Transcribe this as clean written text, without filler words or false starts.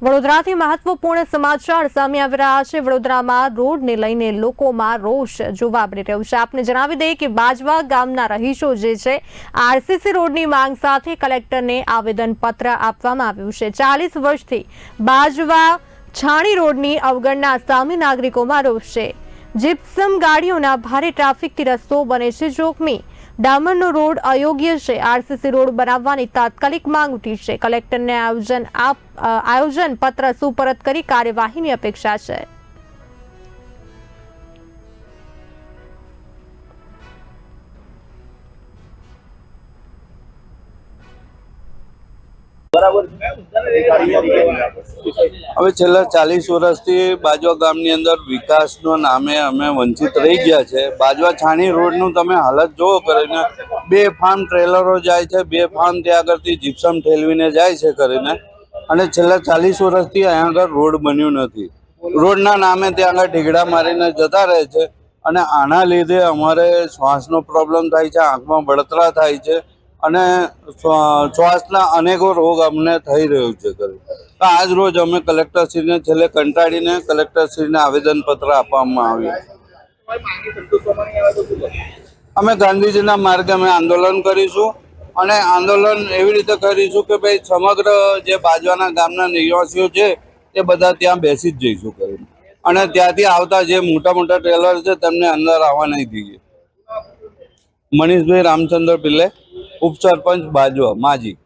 વડોદરાથી મહત્વપૂર્ણ સમાચાર સામે આવી રહ્યા છે। વડોદરામાં રોડને લઈને લોકોમાં રોષ જોવા મળી રહ્યો છે। આપને જણાવી દઈએ કે બાજવા ગામના રહીશો જે છે આરસીસી રોડની માંગ સાથે કલેક્ટરને આવેદનપત્ર આપવામાં આવ્યું છે। 40 વર્ષથી બાજવા છાણી રોડની અવગણના સામે નાગરિકોમાં રોષ છે। જીપ્સમ ગાડીઓના ભારે ટ્રાફિકથી રસ્તો બને છે જોખમી। ડામરનો રોડ અયોગ્ય છે। આરસીસી રોડ બનાવવાની તાત્કાલિક માંગ ઉઠી છે। કલેક્ટરને આયોજન પત્ર સુપરત કરી કાર્યવાહીની અપેક્ષા છે। હવે છેલ્લા 40 વર્ષથી બાજવા ગામની અંદર વિકાસનો નામે અમે વંચિત રહી ગયા છે। બાજવા છાણી રોડનું તમે હાલત જોવો કરીને, 2 ફાર્મ ટ્રેલરો જાય છે, 2 ફાર્મ ત્યાં આગળથી જીપ્સમ ઠેલવીને જાય છે કરીને, અને છેલ્લા 40 વર્ષથી અહીંયા આગળ રોડ બન્યું નથી। રોડના નામે ત્યાં આગળ ઢીગડા મારીને જતા રહે છે, અને આના લીધે અમારે શ્વાસનો પ્રોબ્લેમ થાય છે, આંખમાં બળતરા થાય છે, અને શ્વાસના અનેકો રોગ અમને થઈ રહ્યું છે। આજ રોજ અમે કલેક્ટરશ્રીને છેલ્લે કંટાળીને કલેક્ટરશ્રીને આવેદનપત્ર આપવામાં આવ્યું। અમે ગાંધીજીના માર્ગે અમે આંદોલન કરીશું, અને આંદોલન એવી રીતે કરીશું કે ભાઈ સમગ્ર જે બાજવાના ગામના નિવાસીઓ છે તે બધા ત્યાં બેસી જ જઈશું કરીને, અને ત્યાંથી આવતા જે મોટા મોટા ટ્રેલર છે તેમને અંદર આવવા નહીં દઈએ। મનીષભાઈ રામચંદ્ર પિલ્લે, ઉપસરપંચ બાજવા, માજી।